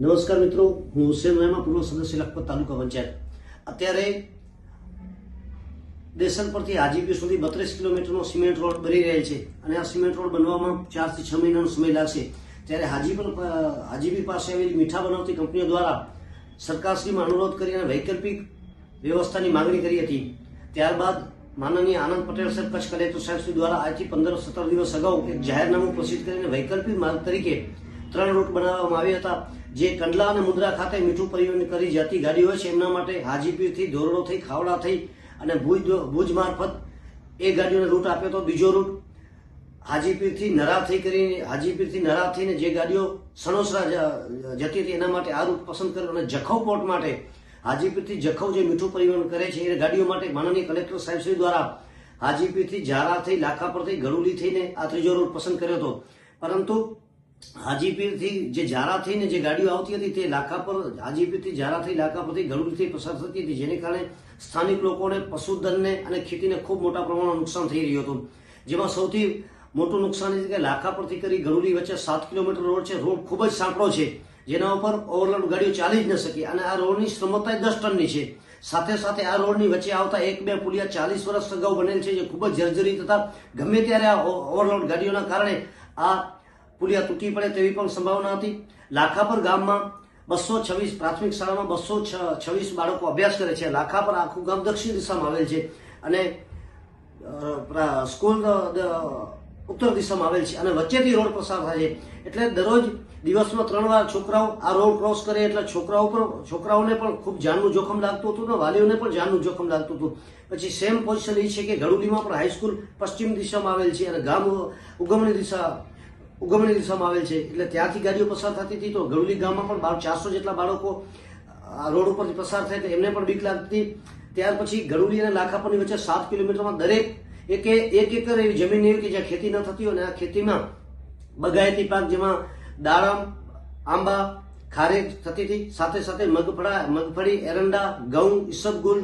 નમસ્કાર મિત્રો, હું હુસેન રહેમા, પૂર્વ સદસ્ય લખપત તાલુકા પંચાયત. અત્યારે દેસન પરથી હાજીપીર સુધી 32 કિલોમીટરનો સિમેન્ટ રોડ બની રહેલ છે અને આ સિમેન્ટ રોડ બનવામાં 4 થી 6 મહિનાનો સમય લાગશે. ત્યારે હાજીપીર પાસે આવેલી મીઠા બનાવતી કંપનીઓ દ્વારા સરકારશ્રીમાં અનુરોધ કરી અને વૈકલ્પિક વ્યવસ્થાની માંગણી કરી હતી. ત્યારબાદ માનનીય આનંદ પટેલ સાહેબ, કચ્છ કલેક્ટર સાહેબ દ્વારા આજથી 15-17 દિવસ અગાઉ એક જાહેરનામું પ્રસિદ્ધ કરીને વૈકલ્પિક માર્ગ તરીકે 3 રૂટ બનાવવામાં આવ્યા હતા. જે કંડલા અને મુદ્રા ખાતે મીઠું પરિવહન કરી જતી ગાડીઓ હોય છે એમના માટે હાજીપીરથી ધોરડો થઈ, ખાવડા થઈ અને ભુજ મારફત એ ગાડીઓને રૂટ આપ્યો હતો. બીજો રૂટ હાજીપીરથી નરા થઈ કરીને હાજીપીરથી નરા થઈને જે ગાડીઓ સણોસરા જતી હતી એના માટે આ રૂટ પસંદ કર્યો અને જખૌ પોર્ટ માટે હાજીપીરથી જખૌ જે મીઠું પરિવહન કરે છે એ ગાડીઓ માટે માનનીય કલેક્ટર સાહેબશ્રી દ્વારા હાજીપીરથી ઝારા થઈ, લાખાપર થઈ, ગરુલી થઈને આ ત્રીજો રૂટ પસંદ કર્યો હતો. પરંતુ હાજીપીરથી જે ઝારા થઈને જે ગાડીઓ આવતી હતી તે લાખાપર, હાજીપીરથી ઝારા થઈ, લાખાપરથી ગરુડીથી પસાર થતી હતી, જેને કારણે સ્થાનિક લોકોને, પશુધનને અને ખેતીને ખૂબ મોટા પ્રમાણમાં નુકસાન થઈ રહ્યું હતું. જેમાં સૌથી મોટું નુકસાન એ છે કે લાખાપરથી કરી ગરુડી વચ્ચે 7 કિલોમીટર રોડ છે. રોડ ખૂબ જ સાંકડો છે, જેના ઉપર ઓવરલોડ ગાડીઓ ચાલી જ ન શકે અને આ રોડની ક્ષમતા 10 ટનની છે. સાથે સાથે આ રોડની વચ્ચે આવતા 1-2 પુલિયા 40 વર્ષ અગાઉ બનેલ છે, જે ખૂબ જ જર્જરિત હતા. ગમે ત્યારે આ ઓવરલોડ ગાડીઓના કારણે આ પુલિયા તૂટી પડે તેવી પણ સંભાવના હતી. લાખાપર ગામમાં 226 પ્રાથમિક શાળામાં 226 બાળકો અભ્યાસ કરે છે. લાખાપર આખું ગામ દક્ષિણ દિશામાં આવેલ છે અને સ્કૂલ ઉત્તર દિશામાં આવેલ છે અને વચ્ચેથી રોડ પસાર થાય છે. એટલે દરરોજ દિવસમાં 3 વાર છોકરાઓ આ રોડ ક્રોસ કરે એટલે છોકરાઓને પણ ખૂબ જાનનું જોખમ લાગતું હતું અને વાલીઓને પણ જાનનું જોખમ લાગતું હતું. પછી સેમ પોઝિશન એ છે કે ગરુડીમાં પણ હાઈસ્કૂલ પશ્ચિમ દિશામાં આવેલ છે અને ગામ ઉગમણી દિશામાં આવેલ છે. એટલે ત્યાંથી ગાડીઓ પસાર થતી હતી. તો ગરુડી ગામમાં પણ 400 જેટલા બાળકો આ રોડ ઉપરથી પસાર થાય તો એમને પણ બીક લાગતી. ત્યાર પછી ગરુડી અને લાખાપરની વચ્ચે 7 કિલોમીટરમાં દરેક એક એકર એવી જમીન એવી કે જ્યાં ખેતી ન થતી હોય અને આ ખેતીમાં બગાયતી પાક, જેમાં દાડમ, આંબા, ખારેક થતી હતી. સાથે સાથે મગફળી, એરંડા, ઘઉં, ઈસબગુલ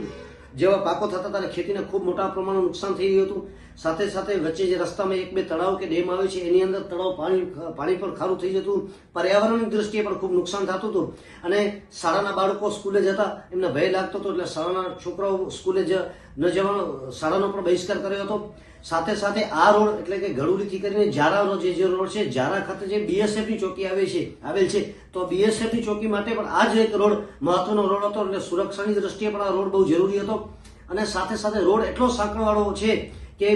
જેવા પાકો થતા હતા અને ખેતીને ખૂબ મોટા પ્રમાણમાં નુકસાન થઈ રહ્યું હતું. સાથે સાથે વચ્ચે જે રસ્તામાં 1-2 તળાવ કે ડેમ આવે છે એની અંદર તળાવ પાણી પણ ખારું થઈ જતું. પર્યાવરણની દ્રષ્ટિએ પણ ખૂબ નુકસાન થતું હતું અને શાળાના બાળકો સ્કૂલે જતા એમને ભય લાગતો હતો, એટલે શાળાના છોકરાઓ સ્કૂલે ન જવાનો શાળાનો પણ બહિષ્કાર કર્યો હતો. સાથે સાથે આ રોડ એટલે કે ગરુડીથી કરીને ઝારાનો જે રોડ છે, ઝારા ખાતે જે BSFની ચોકી આવેલ છે તો BSFની ચોકી માટે પણ આ જ એક રોડ મહત્વનો રોડ હતો. એટલે સુરક્ષાની દ્રષ્ટિએ પણ આ રોડ બહુ જરૂરી હતો અને સાથે સાથે રોડ એટલો સાંકળવાળો છે કે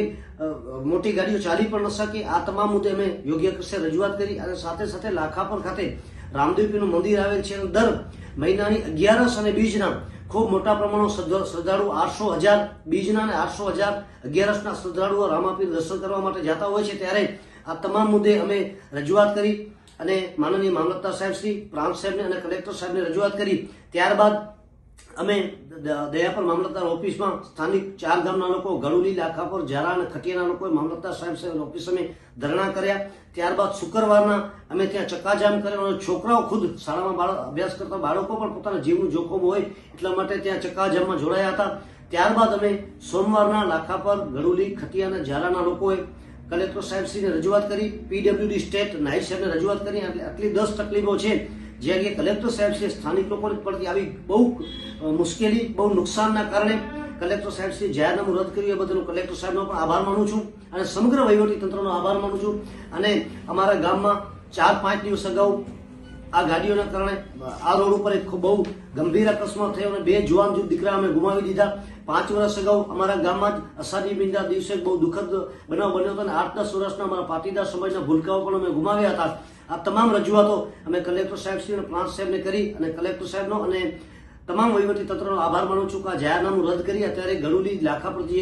મોટી ગાડીઓ ચાલી પણ ન શકે. આ તમામ મુદ્દે અમે યોગ્ય કક્ષે રજૂઆત કરી અને સાથે સાથે લાખાપર ખાતે રામદેવપીરનું મંદિર આવેલ છે અને દર મહિનાની 11 અને બીજના ખૂબ મોટા પ્રમાણમાં શ્રદ્ધાળુ 800,000 બીજના અને 800,000 11ના શ્રદ્ધાળુઓ રામાપીર દર્શન કરવા માટે જતા હોય છે. ત્યારે આ તમામ મુદ્દે અમે રજૂઆત કરી અને માનનીય મામલતદાર સાહેબ શ્રી, પ્રાંત સાહેબને અને કલેક્ટર સાહેબને રજૂઆત કરી. ત્યારબાદ અમે દયાપર મામલતદાર ઓફિસમાં સ્થાનિક 4 ગામના લોકો, ગરુડી, લાખાપર, ઝારા અને ખટિયાના લોકોએ મામલતદાર સાહેબ ઓફિસ અમે ધરણા કર્યા. ત્યારબાદ શુક્રવારના અમે ત્યાં ચક્કાજામ કર્યો અને છોકરાઓ ખુદ શાળામાં અભ્યાસ કરતા બાળકો પણ પોતાના જીવનું જોખમ હોય એટલા માટે ત્યાં ચક્કાજામમાં જોડાયા હતા. ત્યારબાદ અમે સોમવારના લાખાપર, ગરુડી, ખટિયા અને ઝારાના લોકોએ કલેક્ટર સાહેબશ્રીને રજૂઆત કરી, PWD સ્ટેટ નાયબ સાહેબને રજૂઆત કરી. આટલી 10 તકલીફો છે જે અંગે કલેક્ટર સાહેબશ્રીએ સ્થાનિક લોકોને પડતી આવી બહુ મુશ્કેલી, બહુ નુકસાનના કારણે કલેક્ટર સાહેબશ્રીએ જાહેરનામું રદ કર્યું. એ બદલ હું કલેક્ટર સાહેબનો પણ આભાર માનું છું અને સમગ્ર વહીવટી તંત્રનો આભાર માનું છું. અને અમારા ગામમાં 4-5 દિવસ અગાઉ આ ગાડીઓના કારણે આ રોડ ઉપર એક બહુ ગંભીર અકસ્માત થયો અને 2 જુવાન દીકરા અમે ગુમાવી દીધા. 5 વર્ષ અગાઉ અમારા ગામમાં જ અષાઢી બીજના દિવસે બહુ દુઃખદ બનાવ બન્યો હતો અને 8-10 વર્ષના અમારા પાટીદાર સમાજના ભૂલકાઓ પણ અમે ગુમાવ્યા હતા. આ તમામ રજૂઆતો અમે કલેક્ટર સાહેબશ્રી અને પ્રાંત સાહેબને કરી અને કલેક્ટર સાહેબનો અને તમામ વહીવટી તંત્રનો આભાર માનું છું કે આ જાહેરનામું રદ કરી અત્યારે ગરુડી, લાખાપર જે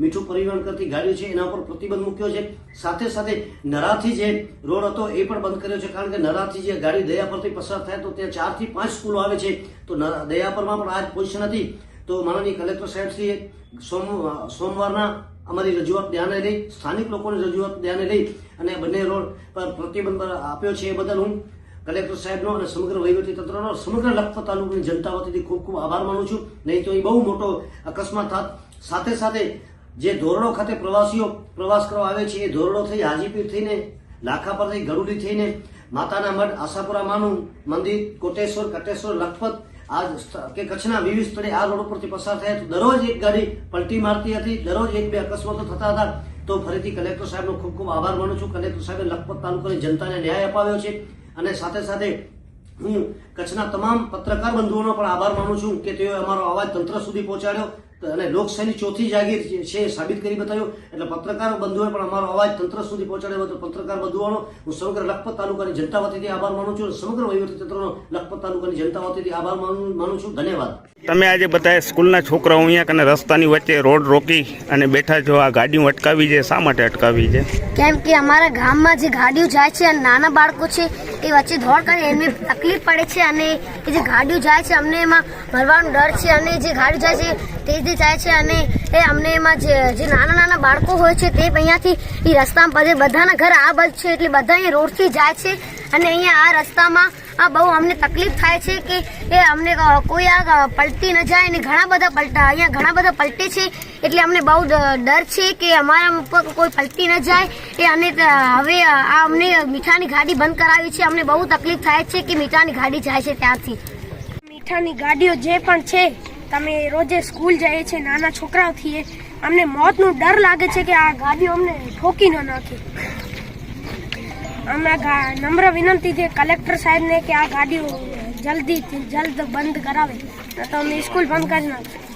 મીઠું પરિવહન કરતી ગાડીઓ છે એના પર પ્રતિબંધ મૂક્યો છે. સાથે સાથે નરાથી જે રોડ હતો એ પણ બંધ કર્યો છે, કારણ કે નરાથી જે ગાડી દયાપરથી પસાર થાય તો ત્યાં 4 થી 5 સ્કૂલો આવે છે. તો દયાપરમાં પણ આ જ પોઝિશન હતી. તો માનનીય કલેક્ટર સાહેબશ્રીએ સોમવારના અમારી રજૂઆત ધ્યાને લઈ, સ્થાનિક લોકોની રજૂઆત ધ્યાને લઈ અને બંને રોડ પર પ્રતિબંધ આપ્યો છે. એ બદલ હું કલેક્ટર સાહેબનો અને સમગ્ર વહીવટી તંત્રનો, સમગ્ર લખપત તાલુકાની જનતા વતીથી ખૂબ ખૂબ આભાર માનું છું. નહીં તો એ બહુ મોટો અકસ્માત થાત. સાથે સાથે જે ધોરડો ખાતે પ્રવાસીઓ પ્રવાસ કરવા આવે છે એ ધોરડો થઈ હાજીપીર થઈને, લાખાપર થઈ, ગરુડી થઈને માતાના મઢ, આશાપુરા માનું મંદિર, કોટેશ્વર, કટેશ્વર, લખપત આ કે કચ્છના વિવિધ સ્થળે આ રોડ ઉપરથી પસાર થયા તો દરરોજ એક ગાડી પલટી મારતી હતી, દરરોજ એક બે અકસ્માતો થતા હતા. તો ફરીથી કલેક્ટર સાહેબનો ખૂબ ખૂબ આભાર માનું છું. કલેક્ટર સાહેબે લખપત તાલુકાની જનતાને ન્યાય અપાવ્યો છે અને સાથે સાથે હું કચ્છના તમામ પત્રકાર બંધુઓનો પણ આભાર માનું છું કે તેઓએ અમારો અવાજ તંત્ર સુધી પહોંચાડ્યો અને લોકશાહીની ચોથી જાગીર છે સાબિત કરી બતાવ્યું. એટલે પત્રકાર બંધુઓએ પણ અમારો અવાજ તંત્ર સુધી પહોંચાડ્યો હતો. પત્રકાર બંધુઓનો હું સમગ્ર લખપત તાલુકાની જનતા વતીથી આભાર માનું છું. સમગ્ર વહીવટીતંત્રનો લખપત તાલુકાની જનતા વતીથી આભાર માનું છું. ધન્યવાદ. તમે આજે બધા સ્કૂલના છોકરાઓ અહીંયા કને રસ્તાની વચ્ચે રોડ રોકી અને બેઠા છો, આ ગાડીઓ અટકાવી છે, શા માટે અટકાવી છે? કેમ કે અમારા ગામમાં જે ગાડીઓ જાય છે અને નાના બાળકો છે એ વચ્ચે દોડ કરે એમને તકલીફ પડે છે અને એ જે ગાડીઓ જાય છે અમને એમાં મરવાનો ડર છે અને જે ગાડીઓ જાય છે તે જ જાય છે અને એ અમને એમાં જે નાના બાળકો હોય છે તે અહીંયાથી એ રસ્તામાં બધાના ઘર આ બાજુ છે એટલે બધા અહીંયા રોડથી જાય છે અને અહીંયા આ રસ્તામાં આ બહુ અમને તકલીફ થાય છે કે એ અમને કોઈ આ પલટી ન જાય અને અહીંયા ઘણા બધા પલટે છે એટલે અમને બહુ ડર છે કે અમારા ઉપર કોઈ પલટી ન જાય એ અને હવે આ અમને મીઠાની ગાડી બંધ કરાવી છે. અમને બહુ તકલીફ થાય છે કે મીઠાની ગાડી જાય છે ત્યાંથી. મીઠાની ગાડીઓ જે પણ છે તમે રોજે સ્કૂલ જઈએ છીએ નાના છોકરાઓથી અમને મોતનો ડર લાગે છે કે આ ગાડીઓ અમને ઠોકી ન નાખે. અમે નમ્ર વિનંતી છે કલેક્ટર સાહેબને કે આ ગાડીઓ જલ્દ બંધ કરાવે, તો અમે સ્કૂલ બંધ કરી નાખીએ.